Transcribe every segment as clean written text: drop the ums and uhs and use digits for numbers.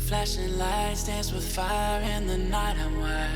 Flashing lights dance with fire in the night. I'm wired.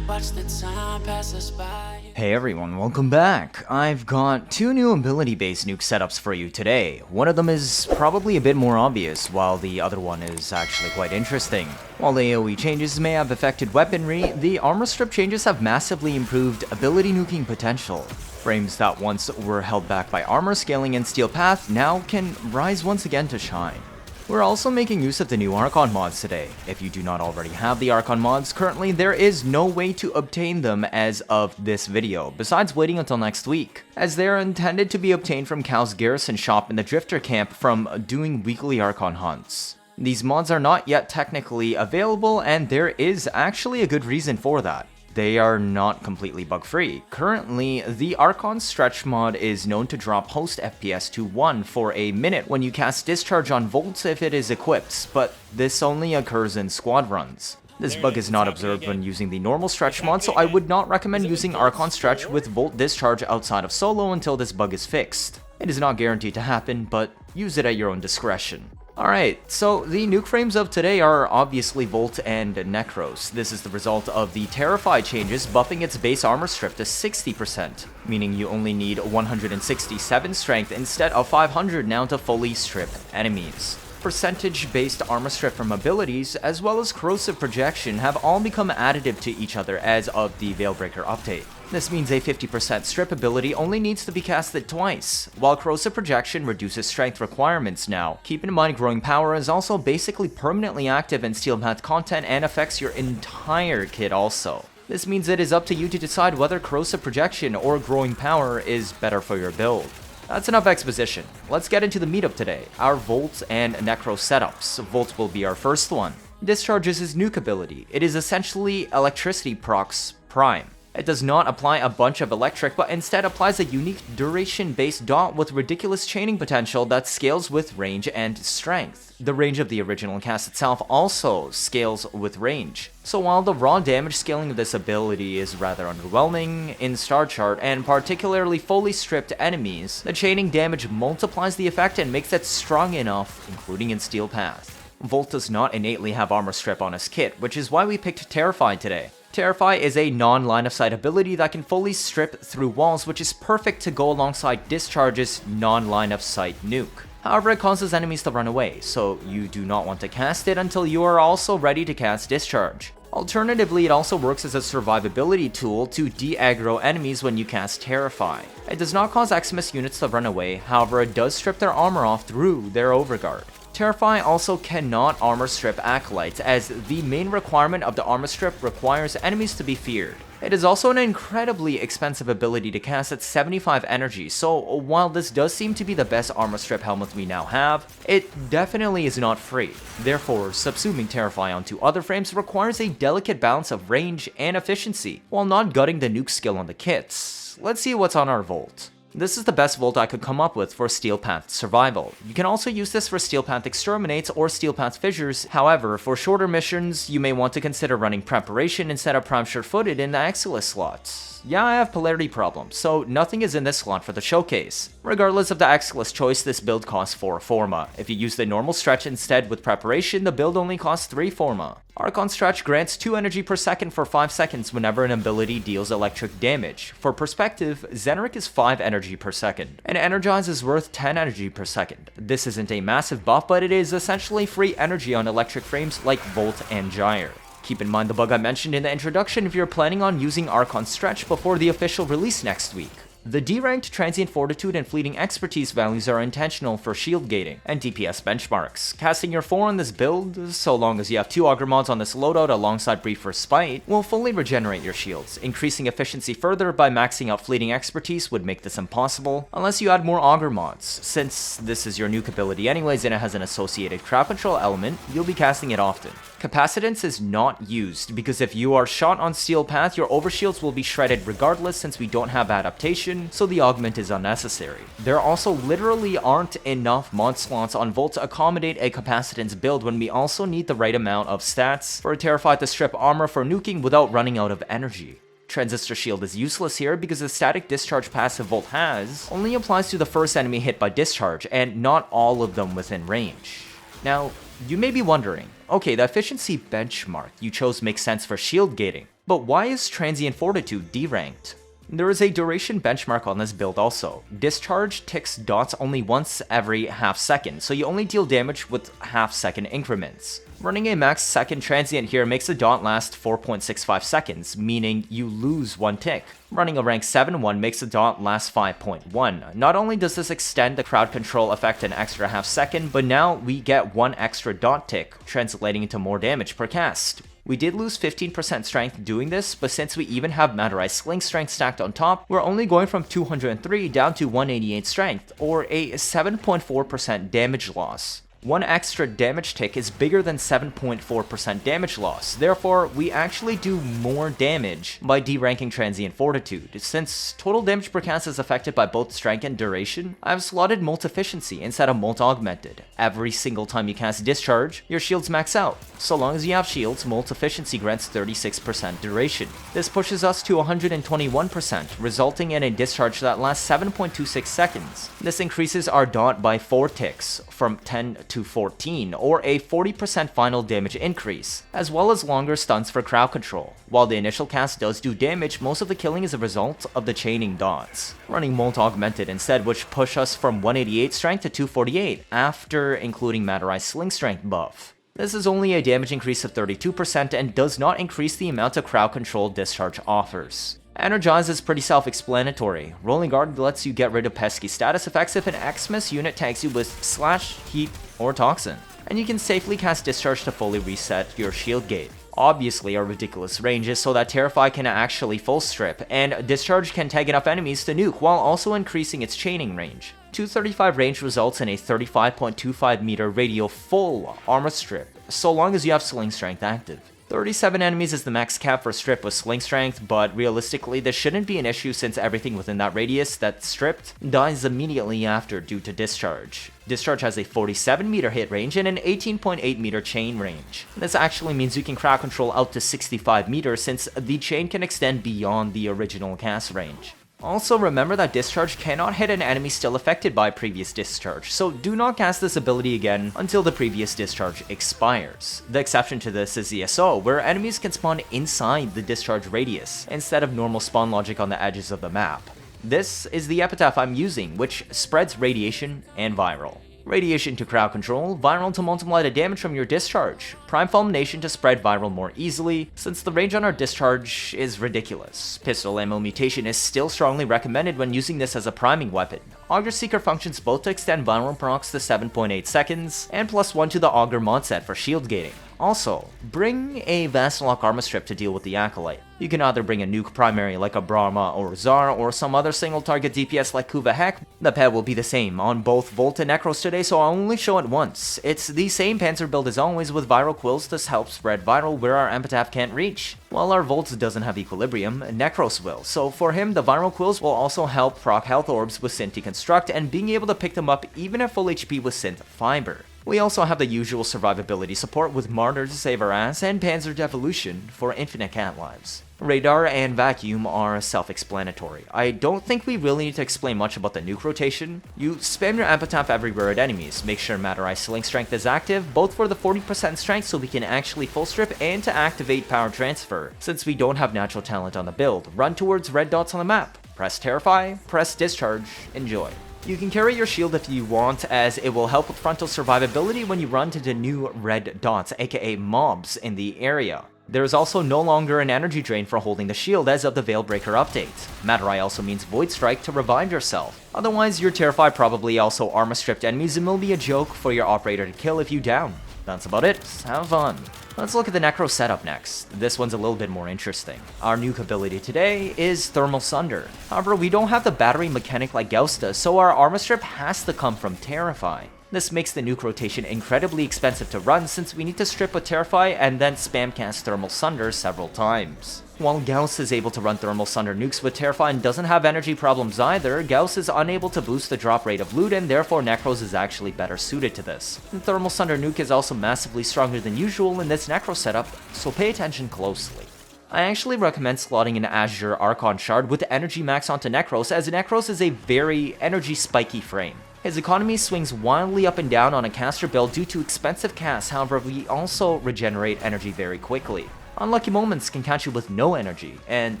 Watch the time pass us by. Hey everyone, welcome back. I've got two new ability-based nuke setups for you today. One of them is probably a bit more obvious, while the other one is actually quite interesting. While the AoE changes may have affected weaponry, the armor strip changes have massively improved ability nuking potential. Frames that once were held back by armor scaling and steel path now can rise once again to shine. We're also making use of the new Archon Mods today. If you do not already have the Archon Mods currently, there is no way to obtain them as of this video, besides waiting until next week, as they are intended to be obtained from Cal's garrison shop in the Drifter camp from doing weekly Archon hunts. These mods are not yet technically available, and there is actually a good reason for that. They are not completely bug-free. Currently, the Archon Stretch mod is known to drop host FPS to 1 for a minute when you cast Discharge on Volts if it is equipped, but this only occurs in squad runs. This bug is not observed when using the normal Stretch mod, so I would not recommend using Archon Stretch with Volt Discharge outside of solo until this bug is fixed. It is not guaranteed to happen, but use it at your own discretion. Alright, so the nuke frames of today are obviously Volt and Nekros. This is the result of the Terrify changes buffing its base armor strip to 60%, meaning you only need 167 strength instead of 500 now to fully strip enemies. Percentage-based armor strip from abilities, as well as corrosive projection, have all become additive to each other as of the Veilbreaker update. This means a 50% strip ability only needs to be casted twice, while corrosive projection reduces strength requirements now. Keep in mind growing power is also basically permanently active in steel path content and affects your entire kit also. This means it is up to you to decide whether corrosive projection or growing power is better for your build. That's enough exposition. Let's get into the meat of today, our Volt and Nekros setups. Volt will be our first one. Discharge is his nuke ability. It is essentially electricity procs prime. It does not apply a bunch of electric, but instead applies a unique duration-based dot with ridiculous chaining potential that scales with range and strength. The range of the original cast itself also scales with range. So while the raw damage scaling of this ability is rather underwhelming in Star Chart, and particularly fully stripped enemies, the chaining damage multiplies the effect and makes it strong enough, including in Steel Path. Volt does not innately have armor strip on his kit, which is why we picked Terrify today. Terrify is a non-line of sight ability that can fully strip through walls, which is perfect to go alongside Discharge's non-line of sight nuke. However, it causes enemies to run away, so you do not want to cast it until you are also ready to cast Discharge. Alternatively, it also works as a survivability tool to de-aggro enemies when you cast Terrify. It does not cause Xmas units to run away, however it does strip their armor off through their overguard. Terrify also cannot armor strip Acolytes, as the main requirement of the armor strip requires enemies to be feared. It is also an incredibly expensive ability to cast at 75 energy, so while this does seem to be the best armor strip helmet we now have, it definitely is not free. Therefore, subsuming Terrify onto other frames requires a delicate balance of range and efficiency, while not gutting the nuke skill on the kits. Let's see what's on our Volt. This is the best Volt I could come up with for Steel Path Survival. You can also use this for Steel Path Exterminates or Steel Path Fissures. However, for shorter missions, you may want to consider running Preparation instead of Prime Sure-Footed in the Exilis slots. Yeah, I have polarity problems, so nothing is in this slot for the showcase. Regardless of the Exilis choice, this build costs 4 Forma. If you use the normal Stretch instead with Preparation, the build only costs 3 Forma. Archon Stretch grants 2 energy per second for 5 seconds whenever an ability deals electric damage. For perspective, Zenric is 5 energy per second, and Energize is worth 10 energy per second. This isn't a massive buff, but it is essentially free energy on electric frames like Volt and Gyre. Keep in mind the bug I mentioned in the introduction if you're planning on using Archon Stretch before the official release next week. The D-ranked Transient Fortitude and Fleeting Expertise values are intentional for shield gating and DPS benchmarks. Casting your 4 on this build, so long as you have 2 Augur mods on this loadout alongside Brief Respite, will fully regenerate your shields. Increasing efficiency further by maxing out Fleeting Expertise would make this impossible, unless you add more Augur mods. Since this is your nuke ability anyways and it has an associated crowd control element, you'll be casting it often. Capacitance is not used, because if you are shot on Steel Path, your overshields will be shredded regardless since we don't have adaptation, so the augment is unnecessary. There also literally aren't enough mod slots on Volt to accommodate a capacitance build when we also need the right amount of stats for Terrify to strip armor for nuking without running out of energy. Transistor Shield is useless here because the static discharge passive Volt has only applies to the first enemy hit by discharge and not all of them within range. Now, you may be wondering, Okay, the efficiency benchmark you chose makes sense for shield gating, but why is Transient Fortitude deranked? There is a duration benchmark on this build also. Discharge ticks dots only once every half second, so you only deal damage with half-second increments. Running a max second transient here makes the dot last 4.65 seconds, meaning you lose 1 tick. Running a rank 7 one makes the dot last 5.1. Not only does this extend the crowd control effect an extra half second, but now we get 1 extra dot tick, translating into more damage per cast. We did lose 15% strength doing this, but since we even have Matter Sling strength stacked on top, we're only going from 203 down to 188 strength, or a 7.4% damage loss. 1 extra damage tick is bigger than 7.4% damage loss, therefore we actually do more damage by deranking Transient Fortitude. Since total damage per cast is affected by both strength and duration, I've slotted Molt Efficiency instead of Molt Augmented. Every single time you cast Discharge, your shields max out. So long as you have shields, Molt Efficiency grants 36% duration. This pushes us to 121%, resulting in a discharge that lasts 7.26 seconds. This increases our dot by 4 ticks, from 10 to 14, or a 40% final damage increase, as well as longer stunts for crowd control. While the initial cast does do damage, most of the killing is a result of the chaining dots. Running Molt Augmented instead, which push us from 188 strength to 248, after including Matter Sling strength buff. This is only a damage increase of 32% and does not increase the amount of crowd control Discharge offers. Energize is pretty self-explanatory. Rolling Guard lets you get rid of pesky status effects if an Xmas unit tags you with Slash, Heat, or Toxin, and you can safely cast Discharge to fully reset your shield gate. Obviously, our ridiculous range is so that Terrify can actually full strip, and Discharge can tag enough enemies to nuke while also increasing its chaining range. 235 range results in a 35.25 meter radial full armor strip, so long as you have Sling Strength active. 37 enemies is the max cap for strip with Sling Strength, but realistically this shouldn't be an issue since everything within that radius that's stripped dies immediately after due to Discharge. Discharge has a 47 meter hit range and an 18.8 meter chain range. This actually means you can crowd control out to 65 meters since the chain can extend beyond the original cast range. Also remember that Discharge cannot hit an enemy still affected by previous Discharge, so do not cast this ability again until the previous Discharge expires. The exception to this is ESO, where enemies can spawn inside the Discharge radius, instead of normal spawn logic on the edges of the map. This is the epitaph I'm using, which spreads radiation and viral. Radiation to crowd control, viral to multiply the damage from your discharge, prime fulmination to spread viral more easily, since the range on our discharge is ridiculous. Pistol ammo mutation is still strongly recommended when using this as a priming weapon. Augur Seeker functions both to extend viral procs to 7.8 seconds, and +1 to the Augur mod set for shield gating. Also, bring a Vassalok armor strip to deal with the Acolyte. You can either bring a nuke primary like a Brahma or Zar, or some other single target DPS like Kuva Heck. The pet will be the same on both Volt and Nekros today, so I'll only show it once. It's the same Panzer build as always, with viral quills to help spread viral where our epitaph can't reach. While our Volt doesn't have equilibrium, Nekros will, so for him the viral quills will also help proc health orbs with Synth Deconstruct and being able to pick them up even at full HP with Synth Fiber. We also have the usual survivability support with Martyr to save our ass and Panzer Devolution for infinite cat lives. Radar and Vacuum are self-explanatory. I don't think we really need to explain much about the Nuke Rotation. You spam your epitaph everywhere at enemies, make sure Matter Sling Strength is active, both for the 40% strength so we can actually full strip and to activate Power Transfer. Since we don't have natural talent on the build, run towards red dots on the map. Press Terrify, press Discharge, enjoy. You can carry your shield if you want, as it will help with frontal survivability when you run to the new red dots, aka mobs, in the area. There is also no longer an energy drain for holding the shield as of the Veilbreaker update. Matter also means Void Strike to revive yourself. Otherwise, your Terrify probably also armor stripped enemies and will be a joke for your operator to kill if you down. That's about it. Have fun. Let's look at the Nekros setup next. This one's a little bit more interesting. Our nuke ability today is Thermal Sunder. However, we don't have the battery mechanic like Gauss does, so our armor strip has to come from Terrify. This makes the Nuke Rotation incredibly expensive to run since we need to strip a Terrify and then spam cast Thermal Sunder several times. While Gauss is able to run Thermal Sunder nukes with Terrify and doesn't have energy problems either, Gauss is unable to boost the drop rate of loot and therefore Nekros is actually better suited to this. And Thermal Sunder nuke is also massively stronger than usual in this Nekros setup, so pay attention closely. I actually recommend slotting an Azure Archon Shard with energy max onto Nekros, as Nekros is a very energy spiky frame. His economy swings wildly up and down on a caster build due to expensive casts, however we also regenerate energy very quickly. Unlucky moments can catch you with no energy, and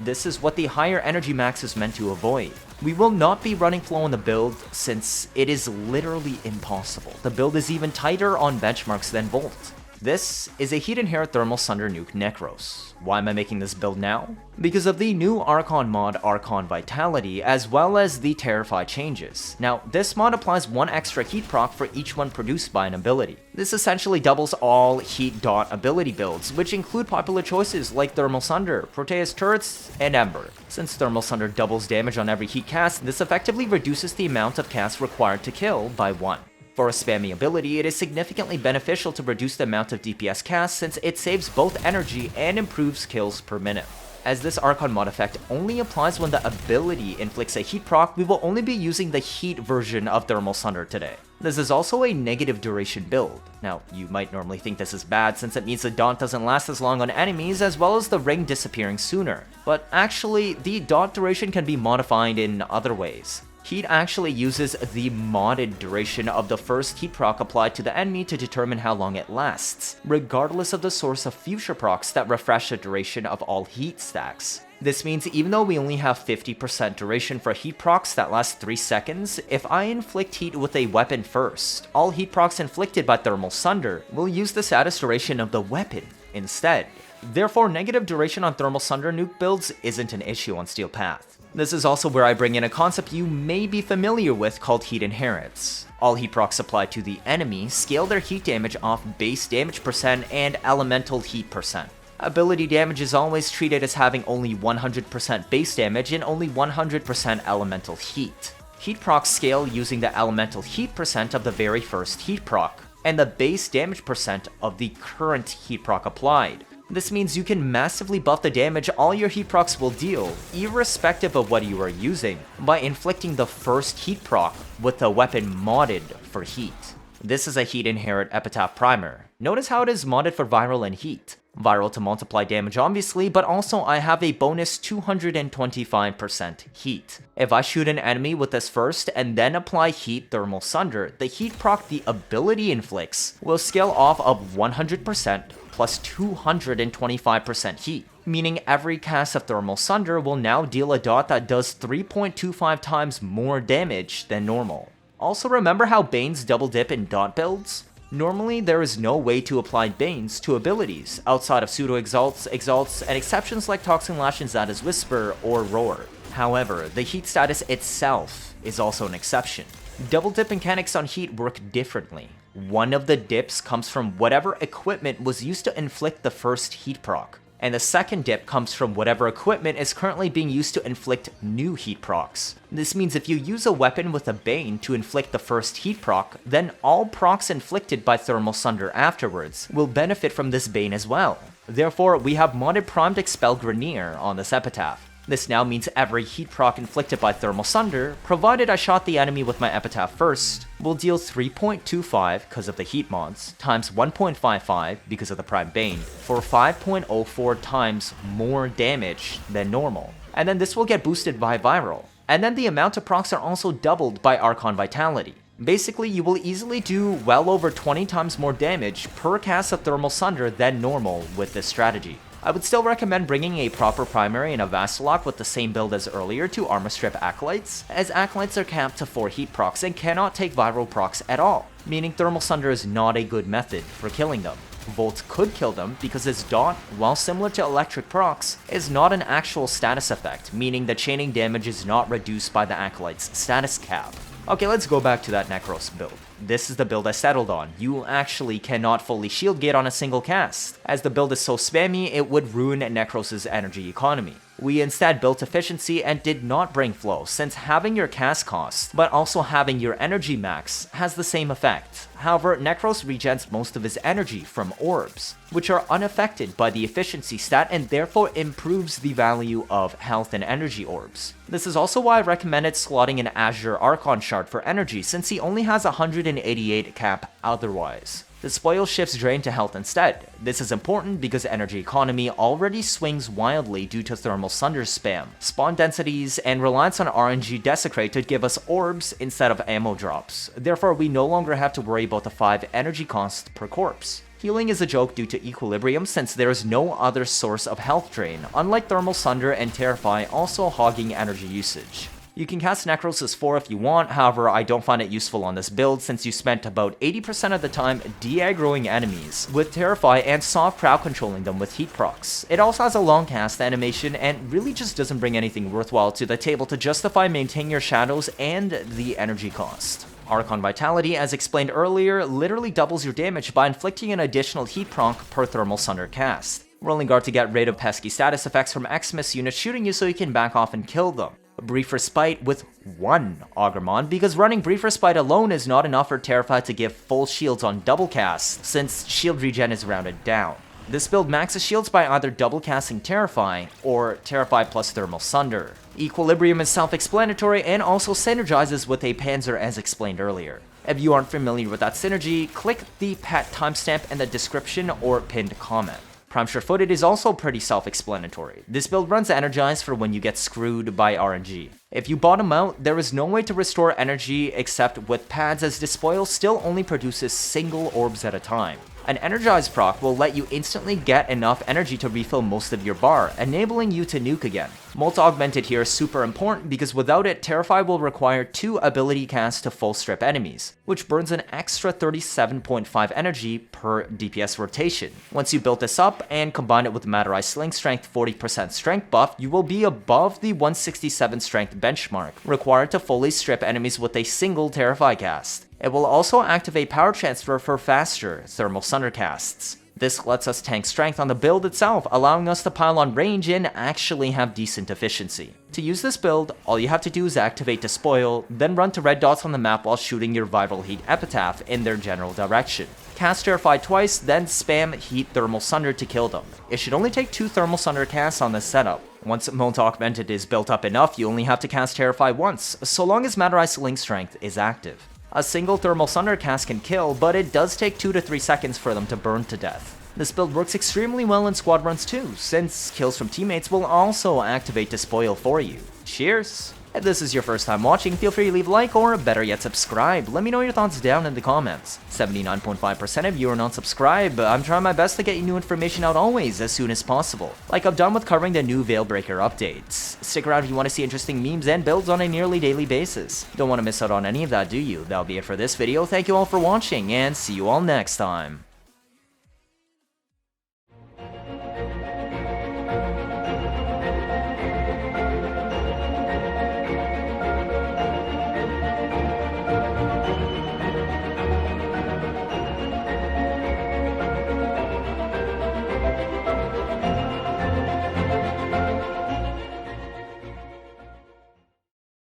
this is what the higher energy max is meant to avoid. We will not be running flow on the build since it is literally impossible. The build is even tighter on benchmarks than Volt. This is a Heat Inherit Thermal Sunder Nuke Nekros. Why am I making this build now? Because of the new Archon Mod Archon Vitality, as well as the Terrify changes. Now, this mod applies one extra heat proc for each one produced by an ability. This essentially doubles all heat dot ability builds, which include popular choices like Thermal Sunder, Proteus Turrets, and Ember. Since Thermal Sunder doubles damage on every heat cast, this effectively reduces the amount of casts required to kill by 1. For a spammy ability, it is significantly beneficial to reduce the amount of DPS cast since it saves both energy and improves kills per minute. As this Archon mod effect only applies when the ability inflicts a heat proc, we will only be using the heat version of Thermal Sunder today. This is also a negative duration build. Now, you might normally think this is bad since it means the dot doesn't last as long on enemies as well as the ring disappearing sooner. But actually, the dot duration can be modified in other ways. Heat actually uses the modded duration of the first heat proc applied to the enemy to determine how long it lasts, regardless of the source of future procs that refresh the duration of all heat stacks. This means even though we only have 50% duration for heat procs that last 3 seconds, if I inflict heat with a weapon first, all heat procs inflicted by Thermal Sunder will use the status duration of the weapon instead. Therefore, negative duration on Thermal Sunder nuke builds isn't an issue on Steel Path. This is also where I bring in a concept you may be familiar with called Heat Inherits. All heat procs applied to the enemy scale their heat damage off base damage percent and elemental heat percent. Ability damage is always treated as having only 100% base damage and only 100% elemental heat. Heat procs scale using the elemental heat percent of the very first heat proc, and the base damage percent of the current heat proc applied. This means you can massively buff the damage all your heat procs will deal, irrespective of what you are using, by inflicting the first heat proc with a weapon modded for heat. This is a Heat Inherit Epitaph Primer. Notice how it is modded for Viral and Heat. Viral to multiply damage obviously, but also I have a bonus 225% heat. If I shoot an enemy with this first and then apply Heat Thermal Sunder, the heat proc the ability inflicts will scale off of 100% plus 225% heat, meaning every cast of Thermal Sunder will now deal a dot that does 3.25 times more damage than normal. Also remember how Banes double dip in dot builds? Normally there is no way to apply Banes to abilities outside of Pseudo Exalts, Exalts, and exceptions like Toxin Lash and Zada's Whisper or Roar. However, the heat status itself is also an exception. Double dip mechanics on heat work differently. One of the dips comes from whatever equipment was used to inflict the first heat proc, and the second dip comes from whatever equipment is currently being used to inflict new heat procs. This means if you use a weapon with a Bane to inflict the first heat proc, then all procs inflicted by Thermal Sunder afterwards will benefit from this Bane as well. Therefore, we have modded Primed Expel Grenier on this epitaph. This now means every heat proc inflicted by Thermal Sunder, provided I shot the enemy with my epitaph first, will deal 3.25 because of the heat mods, times 1.55 because of the Prime Bane, for 5.04 times more damage than normal. And then this will get boosted by Viral. And then the amount of procs are also doubled by Archon Vitality. Basically, you will easily do well over 20 times more damage per cast of Thermal Sunder than normal with this strategy. I would still recommend bringing a proper primary and a Vassalok with the same build as earlier to armor strip Acolytes, as Acolytes are capped to 4 heat procs and cannot take viral procs at all, meaning Thermal Sunder is not a good method for killing them. Volt could kill them because its dot, while similar to electric procs, is not an actual status effect, meaning the chaining damage is not reduced by the Acolyte's status cap. Okay, let's go back to that Nekros build. This is the build I settled on. You actually cannot fully shield gate on a single cast. As the build is so spammy, it would ruin Nekros' energy economy. We instead built efficiency and did not bring flow, since having your cast cost, but also having your energy max, has the same effect. However, Nekros regens most of his energy from orbs, which are unaffected by the efficiency stat and therefore improves the value of health and energy orbs. This is also why I recommended slotting an Azure Archon Shard for energy, since he only has 188 cap otherwise. The spoil shifts drain to health instead. This is important because energy economy already swings wildly due to thermal Sunder spam, spawn densities, and reliance on RNG desecrate to give us orbs instead of ammo drops. Therefore, we no longer have to worry about the 5 energy cost per corpse. Healing is a joke due to equilibrium since there is no other source of health drain, unlike thermal Sunder and Terrify also hogging energy usage. You can cast Nekros as 4 if you want, however I don't find it useful on this build since you spent about 80% of the time de-aggroing enemies with Terrify and soft crowd controlling them with heat procs. It also has a long cast animation and really just doesn't bring anything worthwhile to the table to justify maintaining your shadows and the energy cost. Archon Vitality, as explained earlier, literally doubles your damage by inflicting an additional heat proc per thermal Sunder cast. Rolling guard to get rid of pesky status effects from Xmas units shooting you so you can back off and kill them. Brief Respite with 1 Augur Mod, because running Brief Respite alone is not enough for Terrify to give full shields on double casts, since shield regen is rounded down. This build maxes shields by either double casting Terrify, or Terrify plus Thermal Sunder. Equilibrium is self-explanatory and also synergizes with a Panzer as explained earlier. If you aren't familiar with that synergy, click the pat timestamp in the description or pinned comment. Prime Sure-Footed is also pretty self-explanatory. This build runs Energize for when you get screwed by RNG. If you bottom out, there is no way to restore energy except with pads, as Despoil still only produces single orbs at a time. An Energize proc will let you instantly get enough energy to refill most of your bar, enabling you to nuke again. Multi-augmented here is super important because without it, Terrify will require 2 ability casts to full strip enemies, which burns an extra 37.5 energy per DPS rotation. Once you build this up and combine it with Matteri Sling Strength 40% strength buff, you will be above the 167 strength benchmark, required to fully strip enemies with a single Terrify cast. It will also activate power transfer for faster thermal Sunder casts. This lets us tank strength on the build itself, allowing us to pile on range and actually have decent efficiency. To use this build, all you have to do is activate Despoil, then run to red dots on the map while shooting your Viral Heat Epitaph in their general direction. Cast Terrify twice, then spam Heat Thermal Sunder to kill them. It should only take 2 Thermal Sunder casts on this setup. Once Multi-Augmented is built up enough, you only have to cast Terrify once, so long as Matteri Sling Strength is active. A single Thermal Sunder cast can kill, but it does take 2 to 3 seconds for them to burn to death. This build works extremely well in squad runs too, since kills from teammates will also activate Despoil for you. Cheers! If this is your first time watching, feel free to leave a like or better yet subscribe. Let me know your thoughts down in the comments. 79.5% of you are not subscribed. I'm trying my best to get you new information out always as soon as possible. Like I've done with covering the new Veilbreaker updates. Stick around if you want to see interesting memes and builds on a nearly daily basis. Don't want to miss out on any of that, do you? That'll be it for this video. Thank you all for watching and see you all next time.